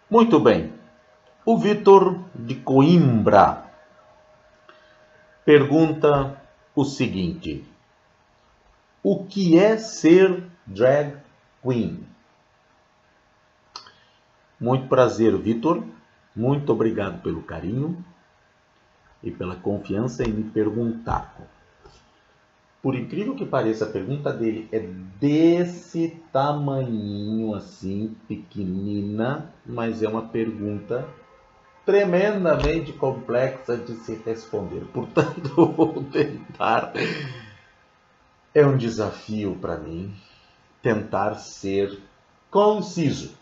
Muito bem. O Vitor de Coimbra pergunta o seguinte: o que é ser drag queen? Muito prazer, Vitor. Muito obrigado pelo carinho e pela confiança em me perguntar. Por incrível que pareça, a pergunta dele é desse tamanhinho assim, pequenina, mas é uma pergunta tremendamente complexa de se responder. Portanto, vou tentar. É um desafio para mim tentar ser conciso.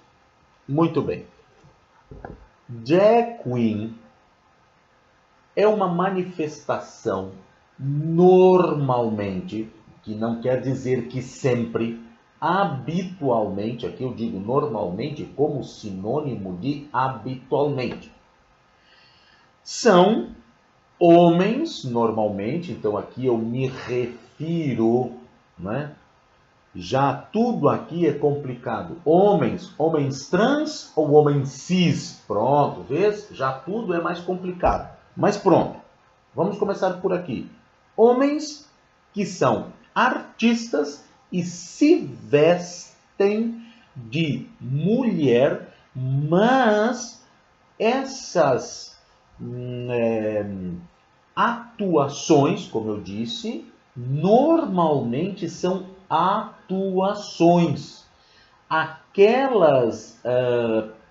Muito bem. Drag Queen é uma manifestação normalmente, que não quer dizer que sempre, habitualmente, aqui eu digo normalmente como sinônimo de habitualmente. São homens, normalmente, então aqui eu me refiro, né? Já tudo aqui é complicado. Homens trans ou homens cis? Pronto, vês? Já tudo é mais complicado. Mas pronto, vamos começar por aqui. Homens que são artistas e se vestem de mulher, mas essas atuações, como eu disse, normalmente são atuações. Aquelas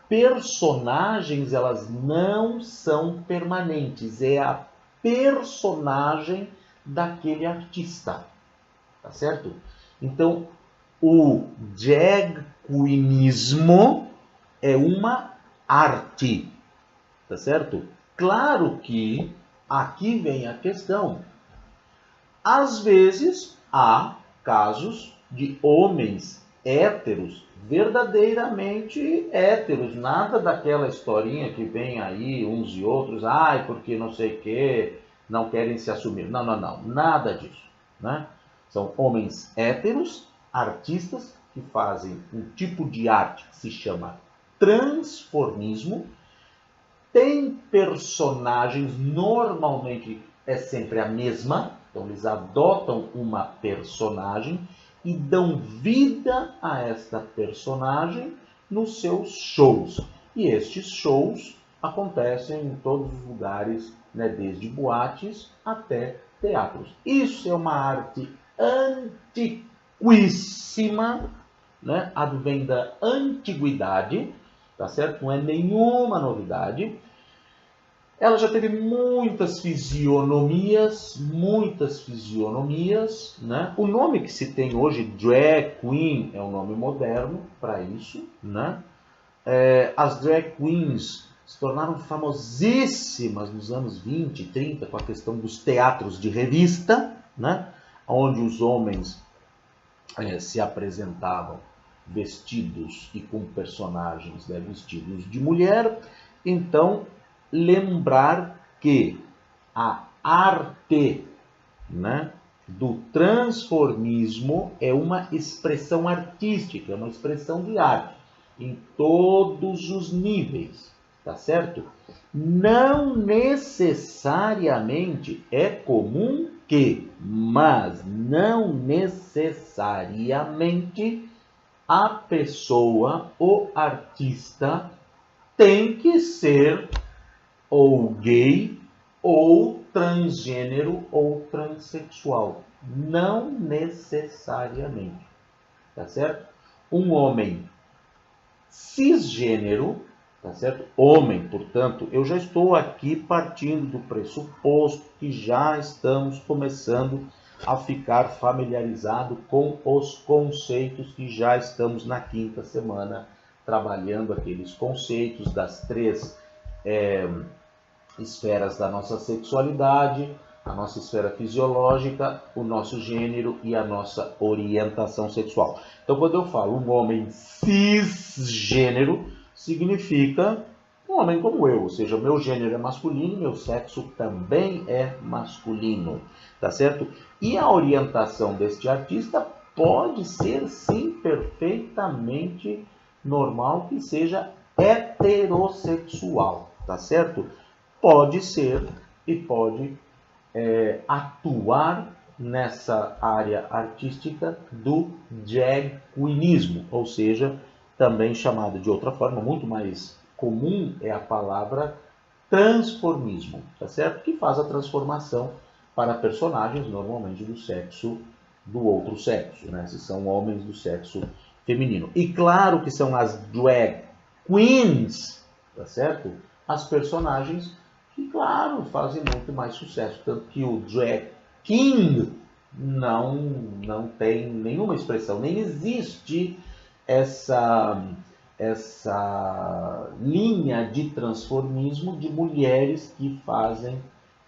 personagens, elas não são permanentes. É a personagem daquele artista. Tá certo? Então, o drag queenismo é uma arte. Tá certo? Claro que aqui vem a questão. Às vezes, há casos de homens héteros, verdadeiramente héteros, nada daquela historinha que vem aí uns e outros, ai, porque não sei o que, não querem se assumir. Não, nada disso, né? São homens héteros, artistas, que fazem um tipo de arte que se chama transformismo, tem personagens, normalmente é sempre a mesma, então eles adotam uma personagem e dão vida a esta personagem nos seus shows. E estes shows acontecem em todos os lugares, né, desde boates até teatros. Isso é uma arte antiquíssima, né, advém da antiguidade, tá certo? Não é nenhuma novidade. Ela já teve muitas fisionomias, né? O nome que se tem hoje, drag queen, é um nome moderno para isso, né? As drag queens se tornaram famosíssimas nos anos 20 e 30 com a questão dos teatros de revista, né? Onde os homens se apresentavam vestidos e com personagens, né, vestidos de mulher. Então, lembrar que a arte, né, do transformismo é uma expressão artística, é uma expressão de arte em todos os níveis, tá certo? Não necessariamente é comum que, mas não necessariamente a pessoa, o artista, tem que ser ou gay, ou transgênero, ou transexual. Não necessariamente. Tá certo? Um homem cisgênero, tá certo? Homem, portanto, eu já estou aqui partindo do pressuposto que já estamos começando a ficar familiarizado com os conceitos que já estamos na quinta semana trabalhando aqueles conceitos das três esferas da nossa sexualidade, a nossa esfera fisiológica, o nosso gênero e a nossa orientação sexual. Então, quando eu falo um homem cisgênero, significa um homem como eu, ou seja, meu gênero é masculino, meu sexo também é masculino, tá certo? E a orientação deste artista pode ser, sim, perfeitamente normal que seja heterossexual, tá certo? Pode ser e pode atuar nessa área artística do drag queenismo, ou seja, também chamado de outra forma, muito mais comum é a palavra transformismo, tá certo? Que faz a transformação para personagens normalmente do outro sexo, né? Se são homens do sexo feminino. E claro que são as drag queens, tá certo? As personagens que, claro, fazem muito mais sucesso. Tanto que o drag king não tem nenhuma expressão, nem existe essa linha de transformismo de mulheres que fazem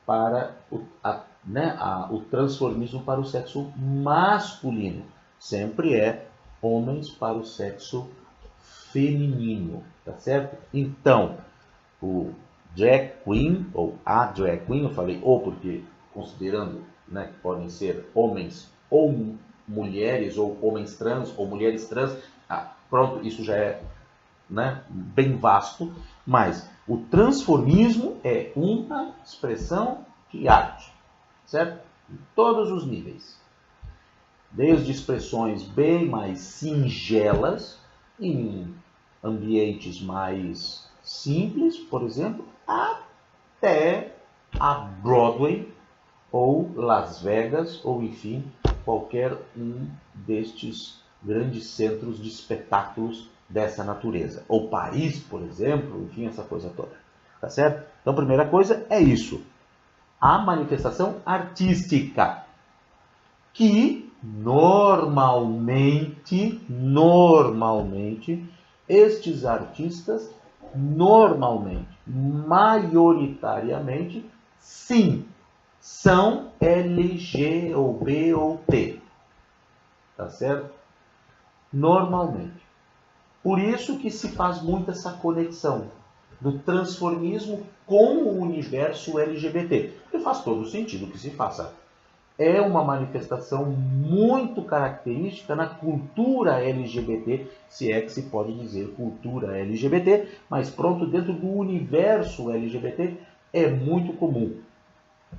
para o transformismo para o sexo masculino. Sempre é homens para o sexo feminino, tá certo? Então, o drag queen, ou a drag queen, eu falei porque considerando, né, que podem ser homens ou mulheres, ou homens trans, ou mulheres trans, pronto, isso já é, né, bem vasto, mas o transformismo é uma expressão de arte, certo? Em todos os níveis. Desde expressões bem mais singelas, em ambientes mais simples, por exemplo, até a Broadway, ou Las Vegas, ou enfim, qualquer um destes grandes centros de espetáculos dessa natureza. Ou Paris, por exemplo, enfim, essa coisa toda. Tá certo? Então, a primeira coisa é isso. A manifestação artística, que normalmente, estes artistas, maioritariamente, sim, são LG ou B ou T. Tá certo? Normalmente. Por isso que se faz muito essa conexão do transformismo com o universo LGBT. Porque faz todo sentido que se faça. É uma manifestação muito característica na cultura LGBT, se é que se pode dizer cultura LGBT, mas pronto, dentro do universo LGBT é muito comum.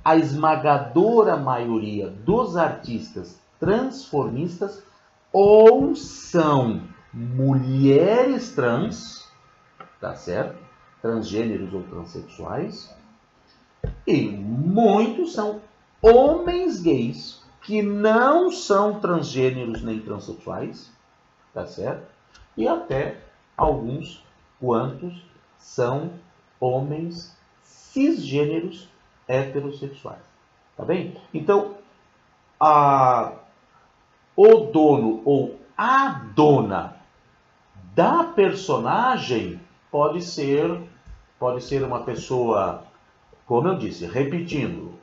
A esmagadora maioria dos artistas transformistas ou são mulheres trans, tá certo? Transgêneros ou transexuais, e muitos são homens gays que não são transgêneros nem transexuais, tá certo? E até alguns quantos são homens cisgêneros heterossexuais, tá bem? Então, o dono ou a dona da personagem pode ser uma pessoa, como eu disse, repetindo,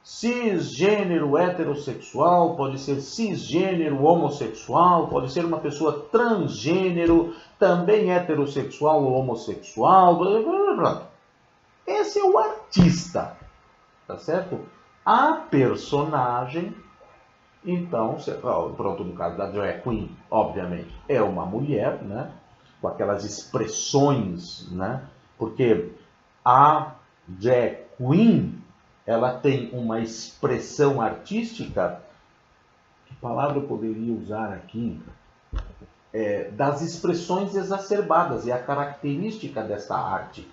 cisgênero heterossexual, pode ser cisgênero homossexual, pode ser uma pessoa transgênero, também heterossexual ou homossexual, blá, blá, blá. Esse é o artista, tá certo? A personagem, então, pronto, no caso da drag queen, obviamente, é uma mulher, né? Com aquelas expressões, né? Porque a drag queen, ela tem uma expressão artística, que palavra eu poderia usar aqui? Das expressões exacerbadas, é a característica desta arte,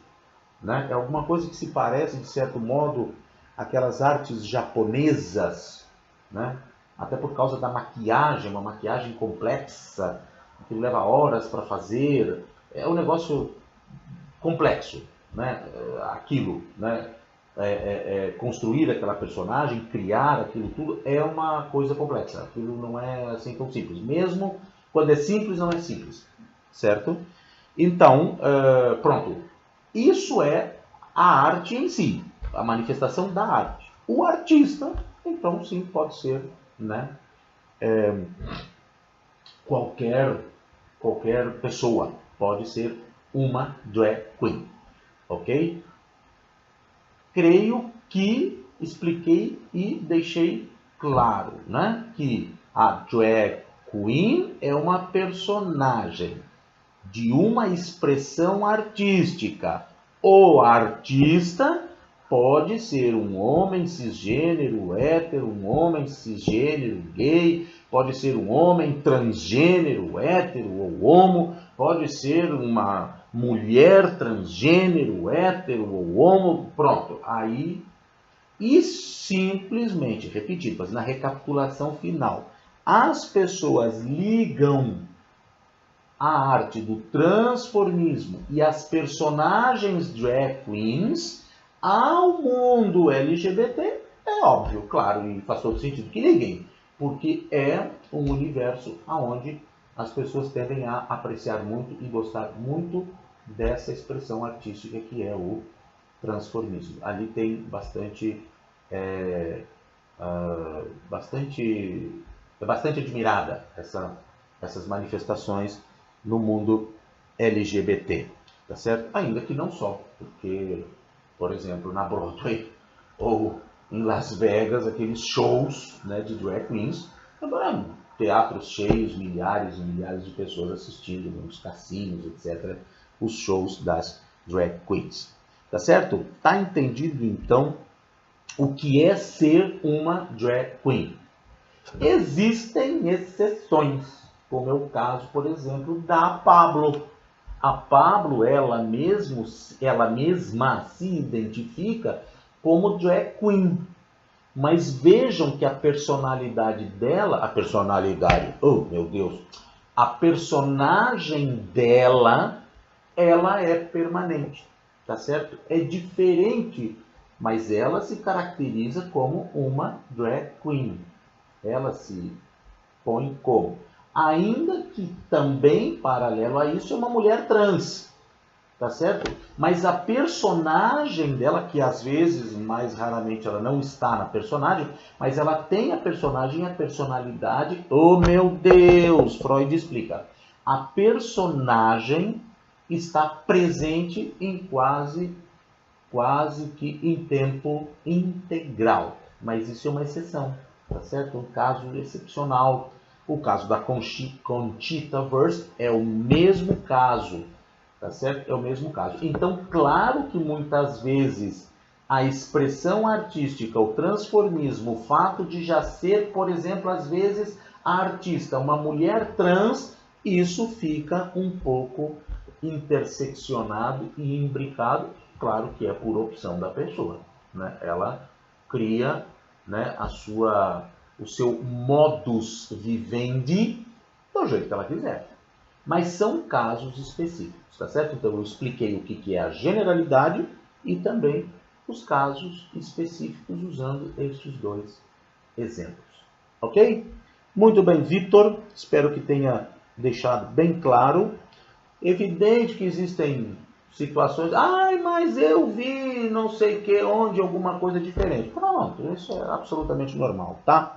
né? É alguma coisa que se parece, de certo modo, aquelas artes japonesas, né? Até por causa da maquiagem, uma maquiagem complexa, que leva horas para fazer, é um negócio complexo, né? Aquilo, né? Construir aquela personagem, criar aquilo tudo, é uma coisa complexa. Aquilo não é assim tão simples. Mesmo quando é simples, não é simples. Certo? Então, pronto. Isso é a arte em si, a manifestação da arte. O artista, então sim, pode ser, né? Qualquer pessoa pode ser uma drag queen. Ok? Creio que expliquei e deixei claro, né? Que a drag queen é uma personagem de uma expressão artística. O artista pode ser um homem cisgênero hétero, um homem cisgênero gay, pode ser um homem transgênero hétero ou homo, pode ser uma mulher transgênero hétero ou homo, pronto. Aí, e simplesmente, repetido, mas na recapitulação final, as pessoas ligam a arte do transformismo e as personagens drag queens ao mundo LGBT, é óbvio, claro, e faz todo sentido que liguem, porque é um universo onde as pessoas tendem a apreciar muito e gostar muito dessa expressão artística que é o transformismo. Ali tem bastante admirada essas manifestações no mundo LGBT, tá certo? Ainda que não só, porque, por exemplo, na Broadway ou em Las Vegas, aqueles shows, né, de drag queens, teatros cheios, milhares e milhares de pessoas assistindo, nos cassinos, etc., os shows das drag queens, tá certo? Tá entendido, então, o que é ser uma drag queen? Existem exceções, como é o caso, por exemplo, da Pablo. A Pablo, ela mesma se identifica como drag queen. Mas vejam que a personalidade dela, a personagem dela, ela é permanente, tá certo? É diferente, mas ela se caracteriza como uma drag queen. Ela se põe como. Ainda que também, paralelo a isso, é uma mulher trans, tá certo? Mas a personagem dela, que às vezes, mais raramente, ela não está na personagem, mas ela tem a personagem e a personalidade. Oh, meu Deus! Freud explica. A personagem está presente em quase que em tempo integral. Mas isso é uma exceção, tá certo? Um caso excepcional. O caso da Conchita Wurst é o mesmo caso, tá certo? É o mesmo caso. Então, claro que muitas vezes a expressão artística, o transformismo, o fato de já ser, por exemplo, às vezes a artista, uma mulher trans, isso fica um pouco interseccionado e imbricado, claro que é por opção da pessoa, né? Ela cria, né, o seu modus vivendi do jeito que ela quiser. Mas são casos específicos, tá certo? Então eu expliquei o que é a generalidade e também os casos específicos usando estes dois exemplos. Ok? Muito bem, Vitor. Espero que tenha deixado bem claro. Evidente que existem situações, mas eu vi não sei o que, onde, alguma coisa diferente. Pronto, isso é absolutamente normal, tá?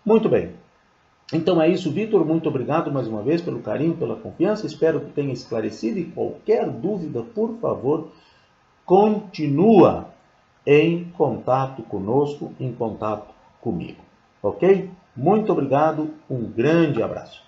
Muito bem. Então é isso, Vitor. Muito obrigado mais uma vez pelo carinho, pela confiança. Espero que tenha esclarecido e qualquer dúvida, por favor, continua em contato conosco, em contato comigo. Ok? Muito obrigado, um grande abraço.